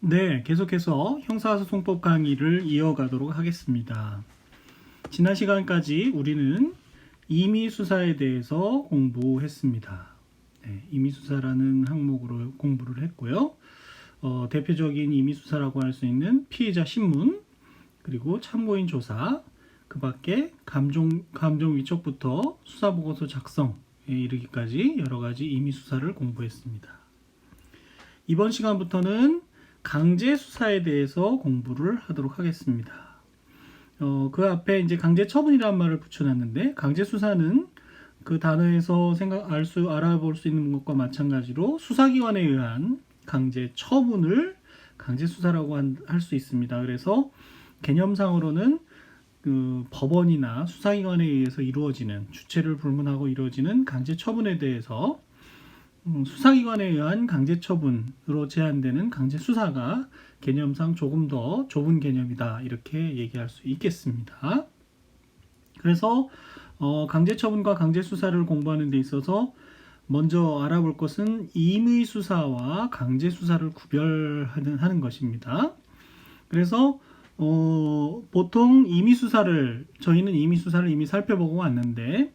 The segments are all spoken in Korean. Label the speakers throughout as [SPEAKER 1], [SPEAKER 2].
[SPEAKER 1] 네, 계속해서 형사소송법 강의를 이어가도록 하겠습니다. 지난 시간까지 우리는 임의수사에 대해서 공부했습니다. 네, 임의수사라는 항목으로 공부를 했고요. 대표적인 임의수사라고 할 수 있는 피해자 신문, 그리고 참고인 조사, 그 밖에 감정 위촉부터 수사보고서 작성에 이르기까지 여러 가지 임의수사를 공부했습니다. 이번 시간부터는 강제 수사에 대해서 공부를 하도록 하겠습니다. 그 앞에 이제 강제 처분이라는 말을 붙여놨는데, 강제 수사는 그 단어에서 알아볼 수 있는 것과 마찬가지로 수사기관에 의한 강제 처분을 강제 수사라고 할 수 있습니다. 그래서 개념상으로는 그 법원이나 수사기관에 의해서 이루어지는, 주체를 불문하고 이루어지는 강제 처분에 대해서 수사기관에 의한 강제처분으로 제한되는 강제수사가 개념상 조금 더 좁은 개념이다, 이렇게 얘기할 수 있겠습니다. 그래서 강제처분과 강제수사를 공부하는 데 있어서 먼저 알아볼 것은 임의수사와 강제수사를 구별하는 것입니다. 그래서 보통 저희는 임의수사를 이미 살펴보고 왔는데,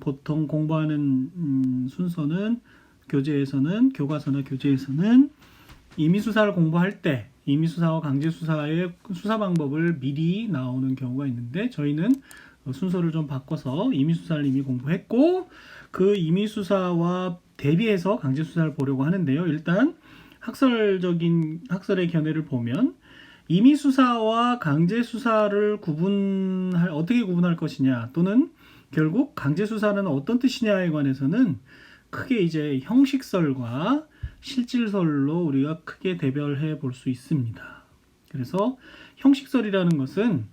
[SPEAKER 1] 보통 공부하는 순서는 교과서나 교재에서는 임의수사를 공부할 때 임의수사와 강제수사의 수사 방법을 미리 나오는 경우가 있는데, 저희는 순서를 좀 바꿔서 임의수사를 이미 공부했고, 그 임의수사와 대비해서 강제수사를 보려고 하는데요. 일단 학설의 견해를 보면 임의수사와 강제수사를 어떻게 구분할 것이냐, 또는 결국 강제수사는 어떤 뜻이냐에 관해서는 크게 이제 형식설과 실질설로 우리가 크게 대별해 볼 수 있습니다. 그래서 형식설이라는 것은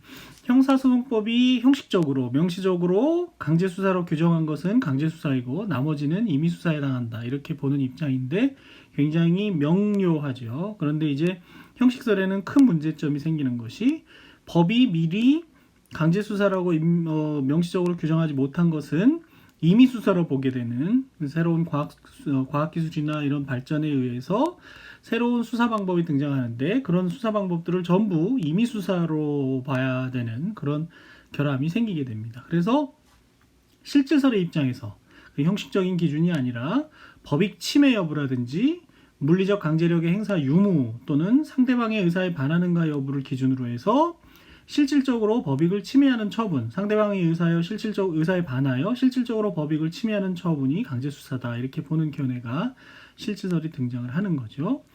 [SPEAKER 1] 형사소송법이 형식적으로, 명시적으로 강제수사로 규정한 것은 강제수사이고 나머지는 임의수사에 해당한다, 이렇게 보는 입장인데 굉장히 명료하죠. 그런데 이제 형식설에는 큰 문제점이 생기는 것이, 법이 미리 강제수사라고 명시적으로 규정하지 못한 것은 임의수사로 보게 되는, 새로운 과학기술이나 이런 발전에 의해서 새로운 수사 방법이 등장하는데, 그런 수사 방법들을 전부 임의수사로 봐야 되는 그런 결함이 생기게 됩니다. 그래서 실질설의 입장에서 형식적인 기준이 아니라 법익 침해 여부라든지 물리적 강제력의 행사 유무, 또는 상대방의 의사에 반하는가 여부를 기준으로 해서 실질적으로 법익을 침해하는 처분, 상대방의 의사에 반하여 실질적으로 법익을 침해하는 처분이 강제수사다, 이렇게 보는 견해가 실질설이 등장을 하는 거죠.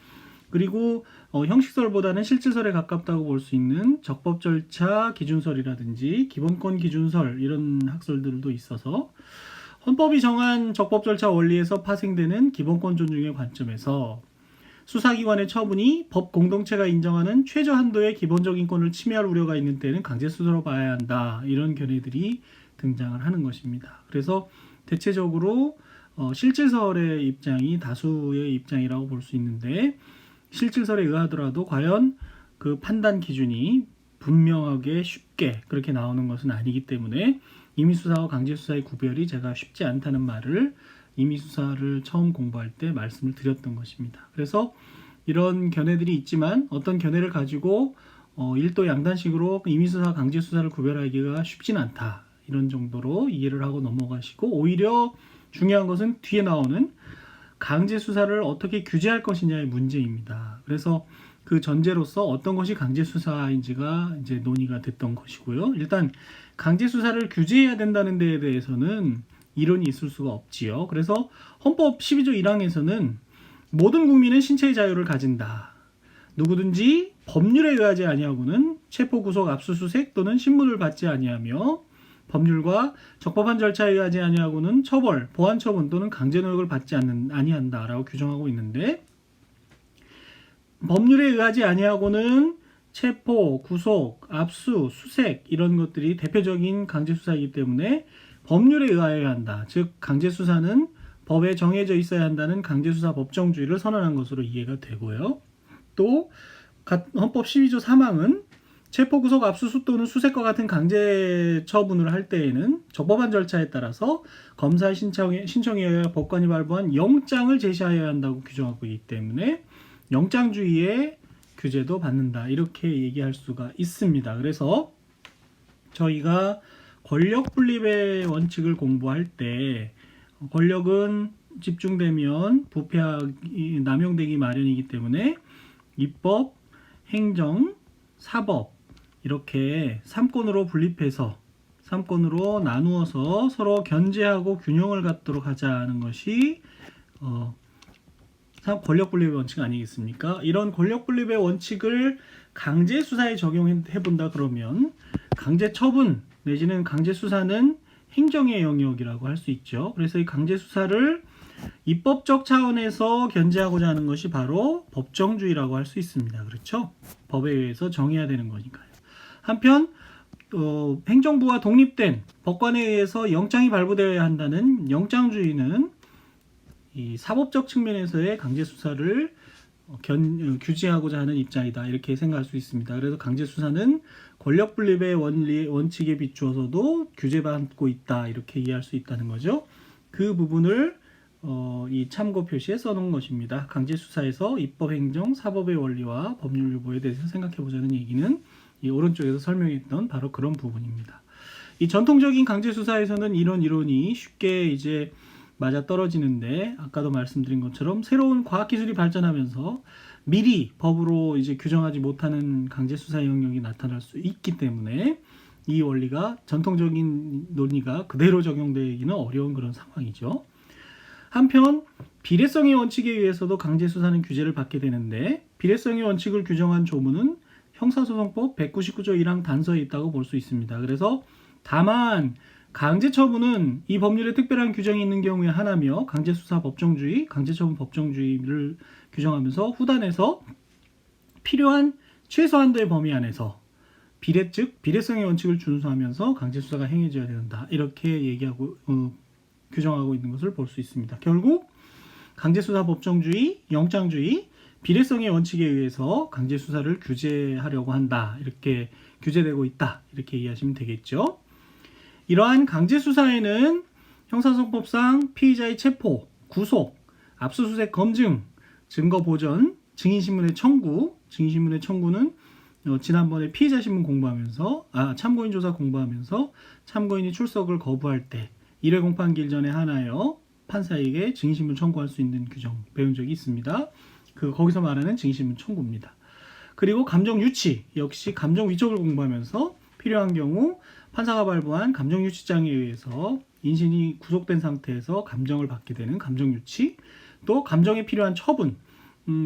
[SPEAKER 1] 그리고 형식설보다는 실질설에 가깝다고 볼 수 있는 적법절차 기준설이라든지 기본권 기준설, 이런 학설들도 있어서 헌법이 정한 적법절차 원리에서 파생되는 기본권 존중의 관점에서 수사기관의 처분이 법 공동체가 인정하는 최저 한도의 기본적인 권을 침해할 우려가 있는 때는 강제수사로 봐야 한다, 이런 견해들이 등장을 하는 것입니다. 그래서 대체적으로 실질설의 입장이 다수의 입장이라고 볼 수 있는데, 실질설에 의하더라도 과연 그 판단 기준이 분명하게 쉽게 그렇게 나오는 것은 아니기 때문에 임의수사와 강제수사의 구별이 제가 쉽지 않다는 말을 임의수사를 처음 공부할 때 말씀을 드렸던 것입니다. 그래서 이런 견해들이 있지만 어떤 견해를 가지고 일도 양단식으로 임의수사, 강제수사를 구별하기가 쉽진 않다, 이런 정도로 이해를 하고 넘어가시고, 오히려 중요한 것은 뒤에 나오는 강제수사를 어떻게 규제할 것이냐의 문제입니다. 그래서 그 전제로서 어떤 것이 강제수사인지가 이제 논의가 됐던 것이고요. 일단 강제수사를 규제해야 된다는 데에 대해서는 이론이 있을 수가 없지요. 그래서 헌법 12조 1항에서는 모든 국민은 신체의 자유를 가진다. 누구든지 법률에 의하지 아니하고는 체포, 구속, 압수수색 또는 신문을 받지 아니하며 법률과 적법한 절차에 의하지 아니하고는 처벌, 보안 처분 또는 강제 노역을 받지 아니한다라고 규정하고 있는데, 법률에 의하지 아니하고는 체포, 구속, 압수, 수색, 이런 것들이 대표적인 강제수사이기 때문에 법률에 의하여야 한다. 즉 강제수사는 법에 정해져 있어야 한다는 강제수사 법정주의를 선언한 것으로 이해가 되고요. 또 헌법 12조 3항은 체포, 구속, 압수수 또는 수색과 같은 강제 처분을 할 때에는 적법한 절차에 따라서 검사의 신청에 의하여 법관이 발부한 영장을 제시하여야 한다고 규정하고 있기 때문에 영장주의의 규제도 받는다. 이렇게 얘기할 수가 있습니다. 그래서 저희가 권력 분립의 원칙을 공부할 때 권력은 집중되면 부패하기, 남용되기 마련이기 때문에 입법, 행정, 사법 이렇게 3권으로 분립해서 3권으로 나누어서 서로 견제하고 균형을 갖도록 하자는 것이 권력 분립의 원칙 아니겠습니까? 이런 권력 분립의 원칙을 강제 수사에 적용해 본다 그러면 강제 처분 내지는 강제 수사는 행정의 영역이라고 할 수 있죠. 그래서 이 강제 수사를 입법적 차원에서 견제하고자 하는 것이 바로 법정주의라고 할 수 있습니다. 그렇죠? 법에 의해서 정해야 되는 거니까요. 한편 행정부가 독립된 법관에 의해서 영장이 발부되어야 한다는 영장주의는 이 사법적 측면에서의 강제 수사를 규제하고자 하는 입장이다. 이렇게 생각할 수 있습니다. 그래서 강제 수사는 권력 분립의 원칙에 비추어서도 규제받고 있다. 이렇게 이해할 수 있다는 거죠. 그 부분을 이 참고 표시에 써놓은 것입니다. 강제 수사에서 입법, 행정, 사법의 원리와 법률 유보에 대해서 생각해 보자는 얘기는 이 오른쪽에서 설명했던 바로 그런 부분입니다. 이 전통적인 강제 수사에서는 이런 이론이 쉽게 이제 맞아 떨어지는데 아까도 말씀드린 것처럼 새로운 과학기술이 발전하면서 미리 법으로 이제 규정하지 못하는 강제 수사 영역이 나타날 수 있기 때문에 이 원리가 전통적인 논리가 그대로 적용되기는 어려운 그런 상황이죠. 한편 비례성의 원칙에 의해서도 강제 수사는 규제를 받게 되는데 비례성의 원칙을 규정한 조문은 형사소송법 199조 1항 단서에 있다고 볼 수 있습니다. 그래서 다만 강제처분은 이 법률에 특별한 규정이 있는 경우에 하나며 강제수사 법정주의, 강제처분 법정주의를 규정하면서 후단에서 필요한 최소한도의 범위 안에서 비례성의 원칙을 준수하면서 강제수사가 행해져야 된다. 이렇게 얘기하고 규정하고 있는 것을 볼 수 있습니다. 결국 강제수사 법정주의, 영장주의, 비례성의 원칙에 의해서 강제수사를 규제하려고 한다. 이렇게 규제되고 있다. 이렇게 이해하시면 되겠죠. 이러한 강제수사에는 형사소송법상 피의자의 체포, 구속, 압수수색 검증, 증거보전, 증인신문의 청구, 증인신문의 청구는 지난번에 피의자신문 공부하면서 참고인 조사 공부하면서 참고인이 출석을 거부할 때 1회 공판기일 전에 하나여 판사에게 증인신문 청구할 수 있는 규정 배운 적이 있습니다. 거기서 말하는 증인신문 청구입니다. 그리고 감정유치, 역시 감정위촉을 공부하면서 필요한 경우 판사가 발부한 감정유치장에 의해서 인신이 구속된 상태에서 감정을 받게 되는 감정유치, 또 감정에 필요한 처분,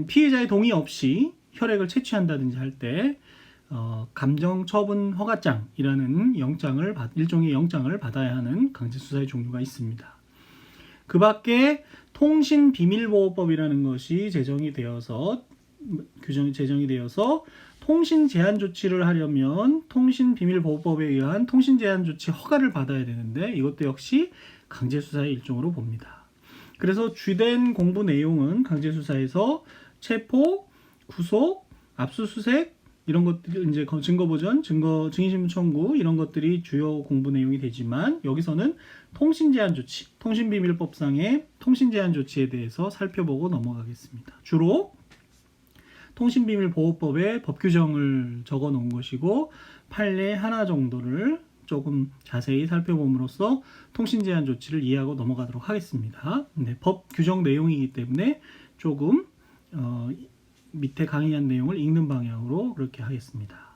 [SPEAKER 1] 피해자의 동의 없이 혈액을 채취한다든지 할 때 감정처분 허가장이라는 일종의 영장을 받아야 하는 강제수사의 종류가 있습니다. 그 밖에 통신비밀보호법이라는 것이 제정이 되어서 통신 제한 조치를 하려면 통신비밀보호법에 의한 통신 제한 조치 허가를 받아야 되는데 이것도 역시 강제수사의 일종으로 봅니다. 그래서 주된 공부 내용은 강제수사에서 체포, 구속, 압수수색 이런 것들이 이제 증거보전, 증인신문 청구 이런 것들이 주요 공부 내용이 되지만 여기서는 통신 제한 조치, 통신비밀법상의 통신 제한 조치에 대해서 살펴보고 넘어가겠습니다. 주로 통신비밀보호법에 법 규정을 적어 놓은 것이고 판례 하나 정도를 조금 자세히 살펴봄으로써 통신 제한 조치를 이해하고 넘어가도록 하겠습니다. 법 규정 내용이기 때문에 조금 밑에 강의한 내용을 읽는 방향으로 그렇게 하겠습니다.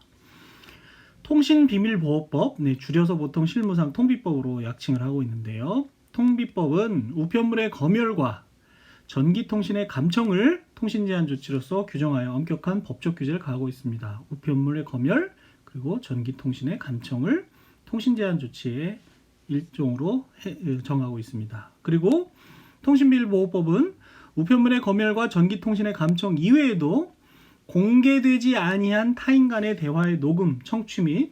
[SPEAKER 1] 통신비밀보호법, 줄여서 보통 실무상 통비법으로 약칭을 하고 있는데요. 통비법은 우편물의 검열과 전기통신의 감청을 통신제한 조치로서 규정하여 엄격한 법적 규제를 가하고 있습니다. 우편물의 검열 그리고 전기통신의 감청을 통신제한 조치의 일종으로 정하고 있습니다. 그리고 통신비밀보호법은 우편물의 검열과 전기통신의 감청 이외에도 공개되지 아니한 타인 간의 대화의 녹음, 청취 및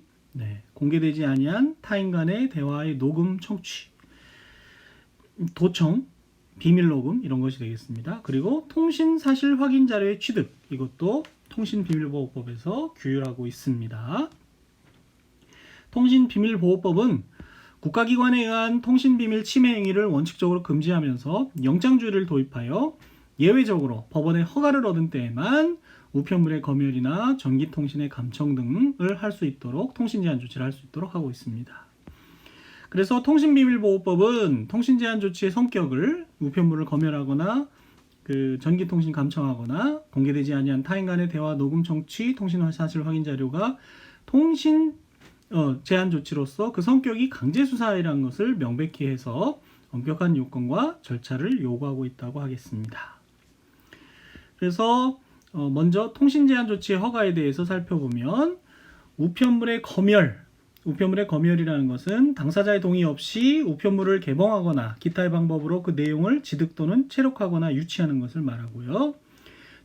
[SPEAKER 1] 공개되지 아니한 타인 간의 대화의 녹음, 청취, 도청, 비밀 녹음 이런 것이 되겠습니다. 그리고 통신 사실 확인 자료의 취득 이것도 통신비밀보호법에서 규율하고 있습니다. 통신비밀보호법은 국가기관에 의한 통신비밀 침해 행위를 원칙적으로 금지하면서 영장주의를 도입하여 예외적으로 법원의 허가를 얻은 때에만 우편물의 검열이나 전기통신의 감청 등을 할 수 있도록 통신 제한 조치를 할 수 있도록 하고 있습니다. 그래서 통신비밀보호법은 통신 제한 조치의 성격을 우편물을 검열하거나 전기통신 감청하거나 공개되지 아니한 타인 간의 대화 녹음 청취 통신 사실 확인 자료가 통신 제한 조치로서 그 성격이 강제 수사이라는 것을 명백히 해서 엄격한 요건과 절차를 요구하고 있다고 하겠습니다. 그래서 먼저 통신 제한 조치의 허가에 대해서 살펴보면 우편물의 검열이라는 것은 당사자의 동의 없이 우편물을 개봉하거나 기타의 방법으로 그 내용을 지득 또는 체록하거나 유치하는 것을 말하고요.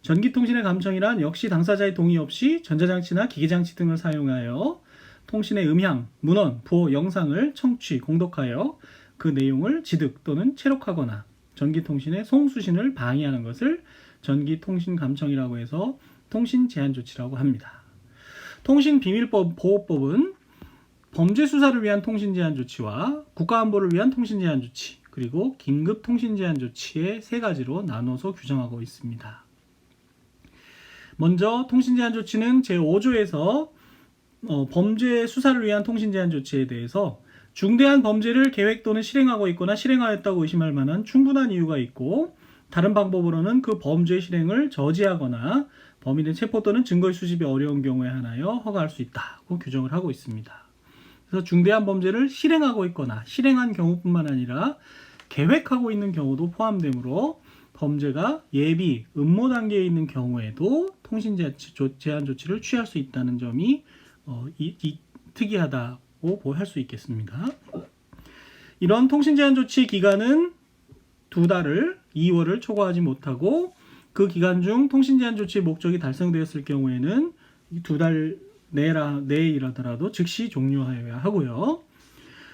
[SPEAKER 1] 전기통신의 감청이란 역시 당사자의 동의 없이 전자장치나 기계장치 등을 사용하여 통신의 음향, 문헌, 부호, 영상을 청취, 공독하여 그 내용을 지득 또는 체록하거나 전기통신의 송수신을 방해하는 것을 전기통신 감청이라고 해서 통신 제한 조치라고 합니다. 통신비밀보호법은 범죄 수사를 위한 통신 제한 조치와 국가안보를 위한 통신 제한 조치, 그리고 긴급 통신 제한 조치의 세 가지로 나눠서 규정하고 있습니다. 먼저 통신 제한 조치는 제5조에서 범죄 수사를 위한 통신 제한 조치에 대해서 중대한 범죄를 계획 또는 실행하고 있거나 실행하였다고 의심할 만한 충분한 이유가 있고 다른 방법으로는 그 범죄 실행을 저지하거나 범인의 체포 또는 증거의 수집이 어려운 경우에 한하여 허가할 수 있다고 규정을 하고 있습니다. 그래서 중대한 범죄를 실행하고 있거나 실행한 경우뿐만 아니라 계획하고 있는 경우도 포함되므로 범죄가 예비, 음모 단계에 있는 경우에도 통신 제한 조치를 취할 수 있다는 점이 특이하다고 할 수 있겠습니다. 이런 통신 제한 조치 기간은 2달을 2월을 초과하지 못하고 그 기간 중 통신 제한 조치의 목적이 달성되었을 경우에는 2달 내일하더라도 즉시 종료하여야 하고요.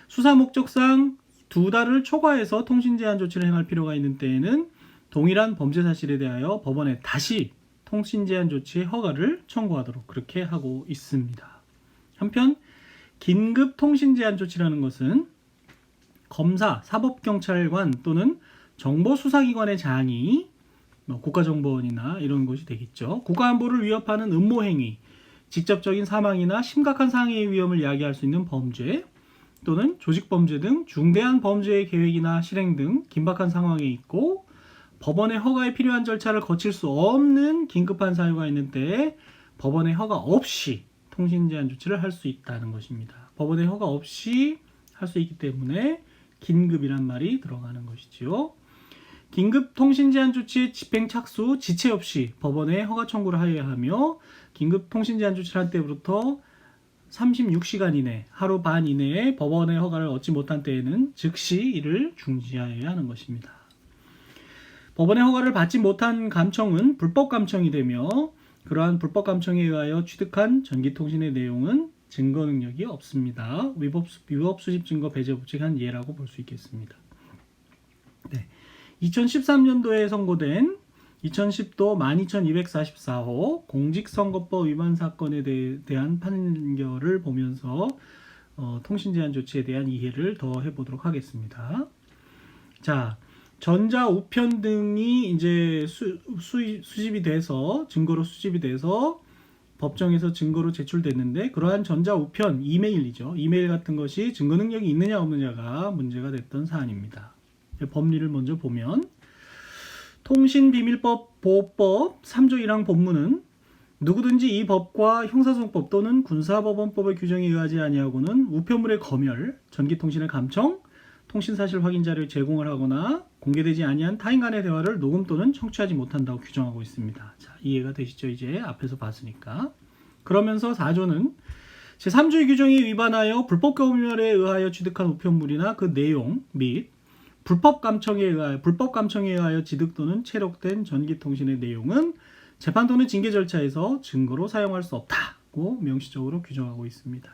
[SPEAKER 1] 수사 목적상 2달을 초과해서 통신 제한 조치를 행할 필요가 있는 때에는 동일한 범죄 사실에 대하여 법원에 다시 통신 제한 조치의 허가를 청구하도록 그렇게 하고 있습니다. 한편 긴급 통신 제한 조치라는 것은 검사, 사법경찰관 또는 정보수사기관의 장이 국가정보원이나 이런 것이 되겠죠. 국가안보를 위협하는 음모행위, 직접적인 사망이나 심각한 상해의 위험을 야기할 수 있는 범죄 또는 조직범죄 등 중대한 범죄의 계획이나 실행 등 긴박한 상황에 있고 법원의 허가에 필요한 절차를 거칠 수 없는 긴급한 사유가 있는 때에 법원의 허가 없이 통신 제한 조치를 할 수 있다는 것입니다. 법원의 허가 없이 할 수 있기 때문에 긴급이란 말이 들어가는 것이지요. 긴급 통신 제한 조치의 집행 착수 지체 없이 법원에 허가 청구를 하여야 하며 긴급 통신 제한 조치를 할 때부터 36시간 이내, 하루 반 이내에 법원의 허가를 얻지 못한 때에는 즉시 이를 중지하여야 하는 것입니다. 법원의 허가를 받지 못한 감청은 불법 감청이 되며 그러한 불법 감청에 의하여 취득한 전기통신의 내용은 증거 능력이 없습니다. 위법 수집 증거 배제 법칙의 한 예라고 볼 수 있겠습니다. 네. 2013년도에 선고된 2010도 12244호 공직선거법 위반 사건에 대한 판결을 보면서 통신 제한 조치에 대한 이해를 더 해보도록 하겠습니다. 자, 전자 우편 등이 이제 수집이 돼서 증거로 수집이 돼서 법정에서 증거로 제출됐는데 그러한 전자 우편 이메일이죠. 이메일 같은 것이 증거 능력이 있느냐 없느냐가 문제가 됐던 사안입니다. 법리를 먼저 보면 통신비밀법 보호법 3조 1항 본문은 누구든지 이 법과 형사소송법 또는 군사법원법의 규정에 의하지 아니하고는 우편물의 검열, 전기통신의 감청, 통신사실 확인 자료를 제공을 하거나 공개되지 아니한 타인 간의 대화를 녹음 또는 청취하지 못한다고 규정하고 있습니다. 자, 이해가 되시죠? 이제 앞에서 봤으니까. 그러면서 4조는 제3조의 규정에 위반하여 불법 검열에 의하여 취득한 우편물이나 그 내용 및 불법 감청에 의하여 지득 또는 체록된 전기통신의 내용은 재판 또는 징계 절차에서 증거로 사용할 수 없다고 명시적으로 규정하고 있습니다.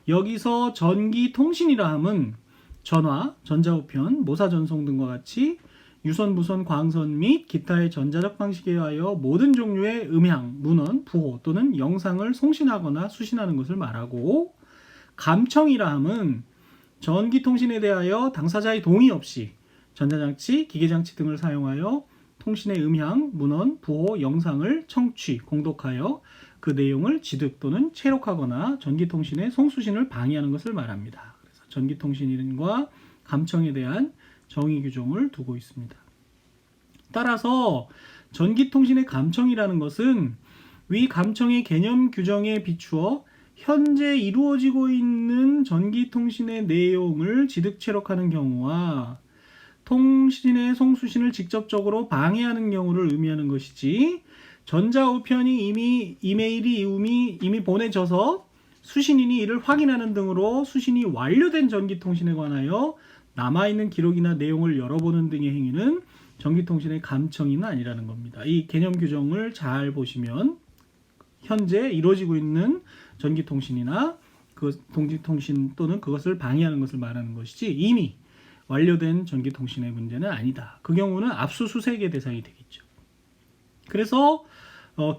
[SPEAKER 1] 여기서 전기통신이라 함은 전화, 전자우편, 모사전송 등과 같이 유선, 무선, 광선 및 기타의 전자적 방식에 의하여 모든 종류의 음향, 문헌, 부호 또는 영상을 송신하거나 수신하는 것을 말하고 감청이라 함은 전기통신에 대하여 당사자의 동의 없이 전자장치, 기계장치 등을 사용하여 통신의 음향, 문헌, 부호, 영상을 청취, 공독하여 그 내용을 지득 또는 체록하거나 전기통신의 송수신을 방해하는 것을 말합니다. 그래서 전기통신과 감청에 대한 정의 규정을 두고 있습니다. 따라서 전기통신의 감청이라는 것은 위 감청의 개념 규정에 비추어 현재 이루어지고 있는 전기통신의 내용을 지득 체록하는 경우와 통신의 송수신을 직접적으로 방해하는 경우를 의미하는 것이지, 전자우편이 이메일이 이미 보내져서 수신인이 이를 확인하는 등으로 수신이 완료된 전기통신에 관하여 남아있는 기록이나 내용을 열어보는 등의 행위는 전기통신의 감청이는 아니라는 겁니다. 이 개념 규정을 잘 보시면 현재 이루어지고 있는 전기통신이나 그 동지통신 또는 그것을 방해하는 것을 말하는 것이지, 이미 완료된 전기통신의 문제는 아니다. 그 경우는 압수수색의 대상이 되겠죠. 그래서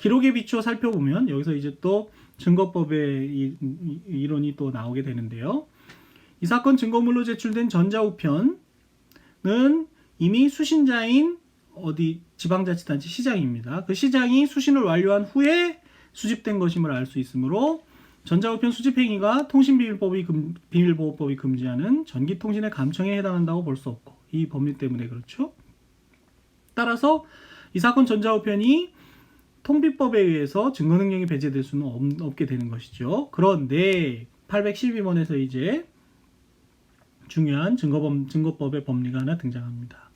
[SPEAKER 1] 기록에 비추어 살펴보면 여기서 이제 또 증거법의 이론이 또 나오게 되는데요. 이 사건 증거물로 제출된 전자우편은 이미 수신자인 지방자치단체 시장입니다. 그 시장이 수신을 완료한 후에 수집된 것임을 알 수 있으므로 전자우편 수집 행위가 통신비밀보호법이 금지하는 전기통신의 감청에 해당한다고 볼 수 없고, 이 법률 때문에 그렇죠. 따라서 이 사건 전자우편이 통비법에 의해서 증거 능력이 배제될 수는 없게 되는 것이죠. 그런데 812번에서 이제 중요한 증거법의 법리가 하나 등장합니다.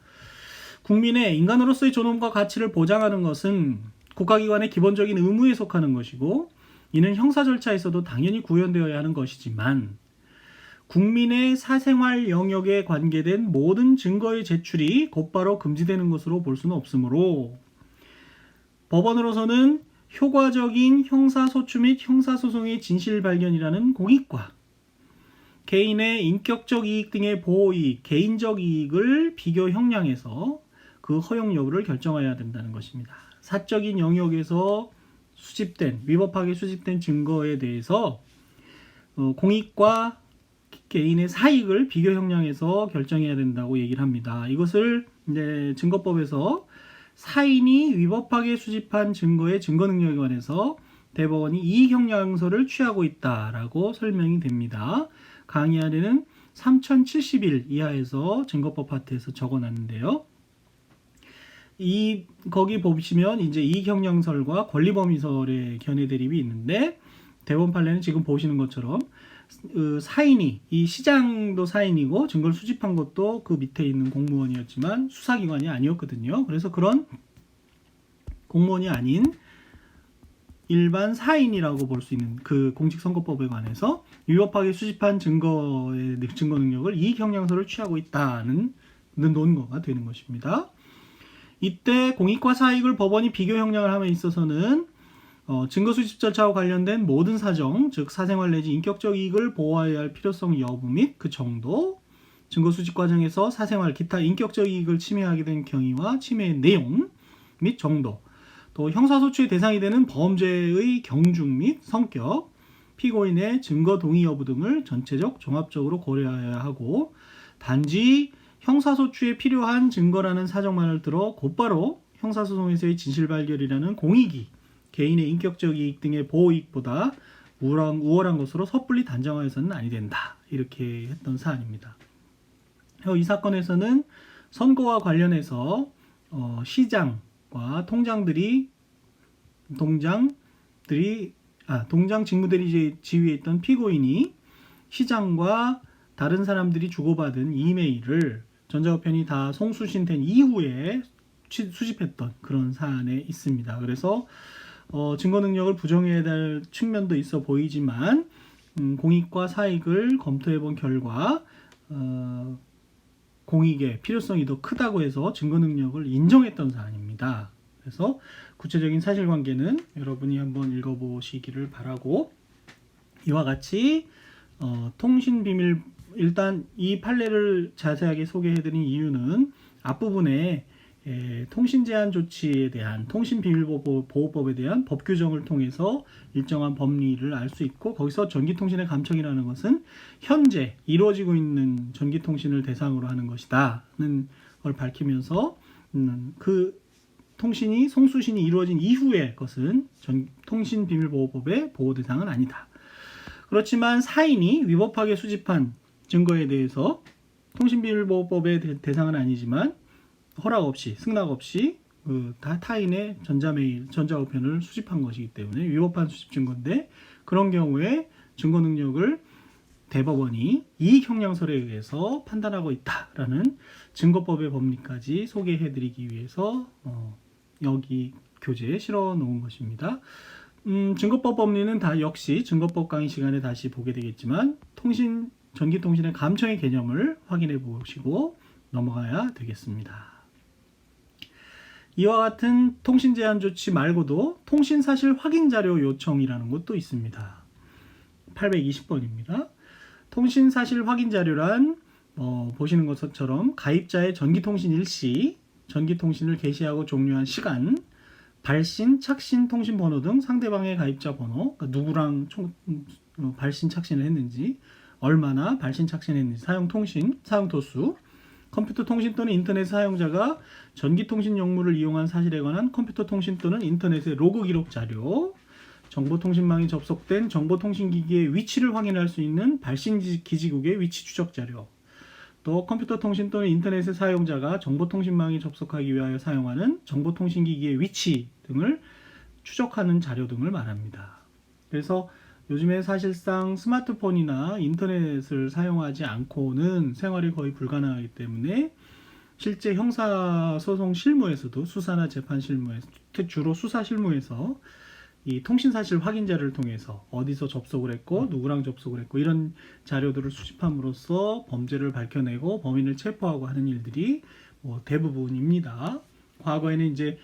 [SPEAKER 1] 국민의 인간으로서의 존엄과 가치를 보장하는 것은 국가기관의 기본적인 의무에 속하는 것이고, 이는 형사 절차에서도 당연히 구현되어야 하는 것이지만, 국민의 사생활 영역에 관계된 모든 증거의 제출이 곧바로 금지되는 것으로 볼 수는 없으므로, 법원으로서는 효과적인 형사소추 및 형사소송의 진실 발견이라는 공익과 개인의 인격적 이익 등의 보호이익, 개인적 이익을 비교 형량해서 그 허용 여부를 결정해야 된다는 것입니다. 사적인 영역에서 위법하게 수집된 증거에 대해서 공익과 개인의 사익을 비교 형량해서 결정해야 된다고 얘기를 합니다. 이것을 이제 증거법에서 사인이 위법하게 수집한 증거의 증거 능력에 관해서 대법원이 이익 형량서를 취하고 있다라고 설명이 됩니다. 강의 아래는 3071 이하에서 증거법 파트에서 적어놨는데요. 거기 보시면 이제 이익형량설과 권리범위설의 견해 대립이 있는데, 대법원 판례는 지금 보시는 것처럼 사인이, 이 시장도 사인이고 증거를 수집한 것도 그 밑에 있는 공무원이었지만 수사기관이 아니었거든요. 그래서 그런 공무원이 아닌 일반 사인이라고 볼 수 있는 그 공직선거법에 관해서 위법하게 수집한 증거 능력을 이익형량서를 취하고 있다는 논거가 되는 것입니다. 이때 공익과 사익을 법원이 비교 형량을 함에 있어서는 증거 수집 절차와 관련된 모든 사정, 즉 사생활 내지 인격적 이익을 보호해야 할 필요성 여부 및 그 정도, 증거 수집 과정에서 사생활, 기타 인격적 이익을 침해하게 된 경위와 침해의 내용 및 정도, 또 형사소추의 대상이 되는 범죄의 경중 및 성격, 피고인의 증거 동의 여부 등을 전체적 종합적으로 고려해야 하고, 단지 형사소추에 필요한 증거라는 사정만을 들어 곧바로 형사소송에서의 진실발견이라는 공익이 개인의 인격적 이익 등의 보호이익보다 우월한 것으로 섣불리 단정하여서는 아니 된다, 이렇게 했던 사안입니다. 이 사건에서는 선거와 관련해서 시장과 동장 직무대리 지위에 있던 피고인이 시장과 다른 사람들이 주고받은 이메일을 전자우편이 다 송수신된 이후에 수집했던 그런 사안에 있습니다. 그래서 증거 능력을 부정해야 될 측면도 있어 보이지만, 공익과 사익을 검토해 본 결과 공익의 필요성이 더 크다고 해서 증거 능력을 인정했던 사안입니다. 그래서 구체적인 사실관계는 여러분이 한번 읽어보시기를 바라고, 이와 같이 통신비밀, 일단 이 판례를 자세하게 소개해드린 이유는 앞부분에 통신제한 조치에 대한, 통신비밀보호법에 대한 법 규정을 통해서 일정한 법리를 알 수 있고, 거기서 전기통신의 감청이라는 것은 현재 이루어지고 있는 전기통신을 대상으로 하는 것이다는 걸 밝히면서 그 통신이 송수신이 이루어진 이후의 것은 통신비밀보호법의 보호 대상은 아니다. 그렇지만 사인이 위법하게 수집한 증거에 대해서 통신비밀보호법의 대상은 아니지만 허락 없이 승낙 없이 타인의 전자메일, 전자우편을 수집한 것이기 때문에 위법한 수집 증거인데 그런 경우에 증거 능력을 대법원이 이익 형량설에 의해서 판단하고 있다라는 증거법의 법리까지 소개해드리기 위해서 여기 교재에 실어 놓은 것입니다. 증거법 법리는 다 역시 증거법 강의 시간에 다시 보게 되겠지만 전기통신의 감청의 개념을 확인해 보시고 넘어가야 되겠습니다. 이와 같은 통신 제한 조치 말고도 통신 사실 확인 자료 요청이라는 것도 있습니다. 820번입니다. 통신 사실 확인 자료란 보시는 것처럼 가입자의 전기통신 일시, 전기통신을 개시하고 종료한 시간, 발신, 착신 통신 번호 등 상대방의 가입자 번호, 그러니까 누구랑 발신, 착신을 했는지, 얼마나 발신, 착신했는지, 사용 도수, 컴퓨터 통신 또는 인터넷 사용자가 전기통신 용무를 이용한 사실에 관한 컴퓨터 통신 또는 인터넷의 로그 기록 자료, 정보통신망이 접속된 정보통신기기의 위치를 확인할 수 있는 발신 기지국의 위치 추적 자료, 또 컴퓨터 통신 또는 인터넷의 사용자가 정보통신망에 접속하기 위하여 사용하는 정보통신기기의 위치 등을 추적하는 자료 등을 말합니다. 그래서 요즘에 사실상 스마트폰이나 인터넷을 사용하지 않고는 생활이 거의 불가능하기 때문에 실제 형사소송 실무에서도 수사나 재판 실무에서 주로 수사 실무에서 이 통신사실 확인자를 통해서 어디서 접속을 했고 누구랑 접속을 했고 이런 자료들을 수집함으로써 범죄를 밝혀내고 범인을 체포하고 하는 일들이 대부분입니다. 과거에는 이제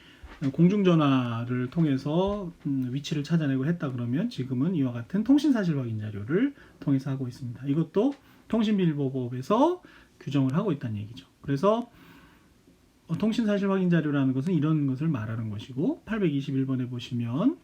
[SPEAKER 1] 공중전화를 통해서 위치를 찾아내고 했다 그러면 지금은 이와 같은 통신사실 확인 자료를 통해서 하고 있습니다. 이것도 통신비밀보호법에서 규정을 하고 있다는 얘기죠. 그래서 통신사실 확인 자료라는 것은 이런 것을 말하는 것이고 821번에 보시면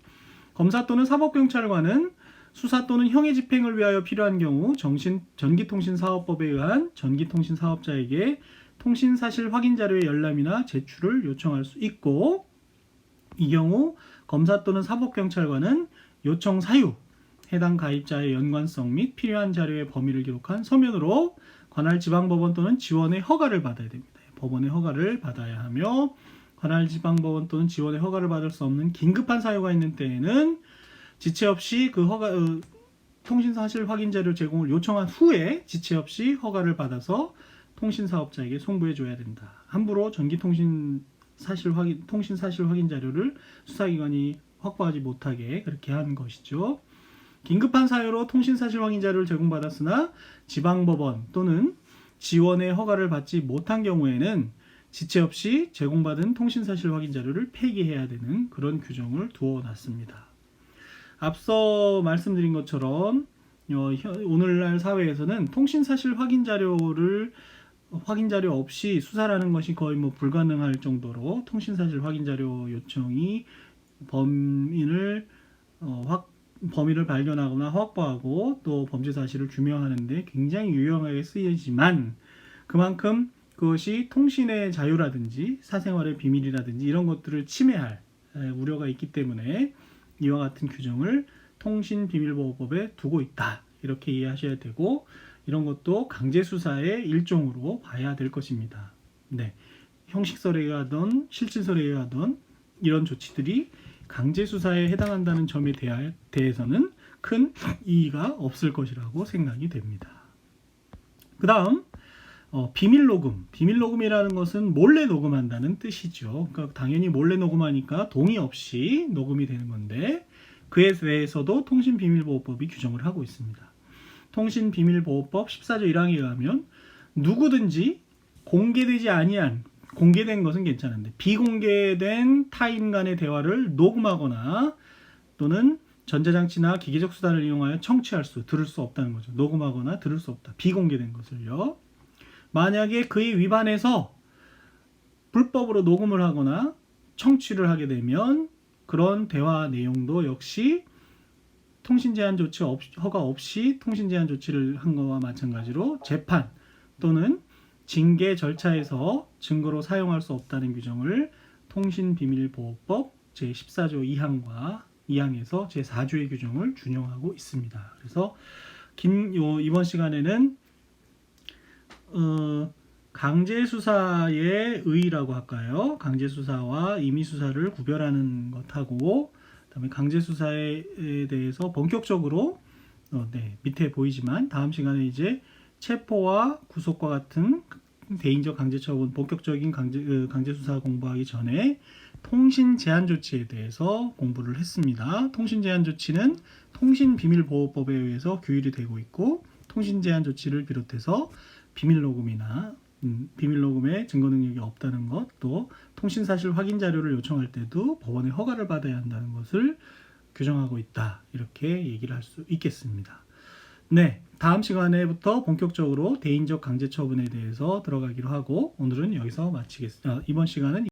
[SPEAKER 1] 검사 또는 사법경찰관은 수사 또는 형의 집행을 위하여 필요한 경우 전기통신사업법에 의한 전기통신사업자에게 통신사실 확인 자료의 열람이나 제출을 요청할 수 있고 이 경우 검사 또는 사법경찰관은 요청 사유, 해당 가입자의 연관성 및 필요한 자료의 범위를 기록한 서면으로 관할 지방법원 또는 지원의 허가를 받아야 됩니다. 법원의 허가를 받아야 하며 관할 지방법원 또는 지원의 허가를 받을 수 없는 긴급한 사유가 있는 때에는 지체 없이 통신사실 확인 자료 제공을 요청한 후에 지체 없이 허가를 받아서 통신사업자에게 송부해줘야 된다. 함부로 통신사실 확인 자료를 수사기관이 확보하지 못하게 그렇게 한 것이죠. 긴급한 사유로 통신사실 확인 자료를 제공받았으나 지방법원 또는 지원의 허가를 받지 못한 경우에는 지체 없이 제공받은 통신사실 확인 자료를 폐기해야 되는 그런 규정을 두어놨습니다. 앞서 말씀드린 것처럼 오늘날 사회에서는 통신사실 확인 자료 없이 수사라는 것이 거의 불가능할 정도로 통신사실 확인 자료 요청이 범인을 발견하거나 확보하고 또 범죄 사실을 규명하는 데 굉장히 유용하게 쓰이지만 그만큼 그것이 통신의 자유라든지 사생활의 비밀이라든지 이런 것들을 침해할 우려가 있기 때문에 이와 같은 규정을 통신비밀보호법에 두고 있다. 이렇게 이해하셔야 되고 이런 것도 강제수사의 일종으로 봐야 될 것입니다. 네, 형식설에 의하던 실질설에 의하던 이런 조치들이 강제수사에 해당한다는 점에 대해서는 큰 이의가 없을 것이라고 생각이 됩니다. 그 다음 비밀녹음이라는 것은 몰래 녹음한다는 뜻이죠. 그러니까 당연히 몰래 녹음하니까 동의 없이 녹음이 되는 건데 그에 대해서도 통신비밀보호법이 규정을 하고 있습니다. 통신비밀보호법 14조 1항에 의하면 누구든지 공개된 것은 괜찮은데 비공개된 타인 간의 대화를 녹음하거나 또는 전자장치나 기계적 수단을 이용하여 들을 수 없다는 거죠. 녹음하거나 들을 수 없다. 비공개된 것을요. 만약에 그에 위반해서 불법으로 녹음을 하거나 청취를 하게 되면 그런 대화 내용도 역시 통신제한 조치 허가 없이 통신제한 조치를 한 것과 마찬가지로 재판 또는 징계 절차에서 증거로 사용할 수 없다는 규정을 통신비밀보호법 제14조 2항과 2항에서 제4조의 규정을 준용하고 있습니다. 그래서 이번 시간에는 강제수사의 의의라고 할까요? 강제수사와 임의수사를 구별하는 것하고, 그다음에 강제수사에 대해서 본격적으로 밑에 보이지만 다음 시간에 이제 체포와 구속과 같은 대인적 강제처분, 본격적인 강제수사 공부하기 전에 통신 제한 조치에 대해서 공부를 했습니다. 통신 제한 조치는 통신비밀보호법에 의해서 규율이 되고 있고, 통신 제한 조치를 비롯해서 비밀 녹음이나 비밀 녹음에 증거 능력이 없다는 것, 또 통신 사실 확인 자료를 요청할 때도 법원의 허가를 받아야 한다는 것을 규정하고 있다. 이렇게 얘기를 할 수 있겠습니다. 네, 다음 시간에부터 본격적으로 대인적 강제 처분에 대해서 들어가기로 하고 오늘은 여기서 마치겠습니다. 이번 시간은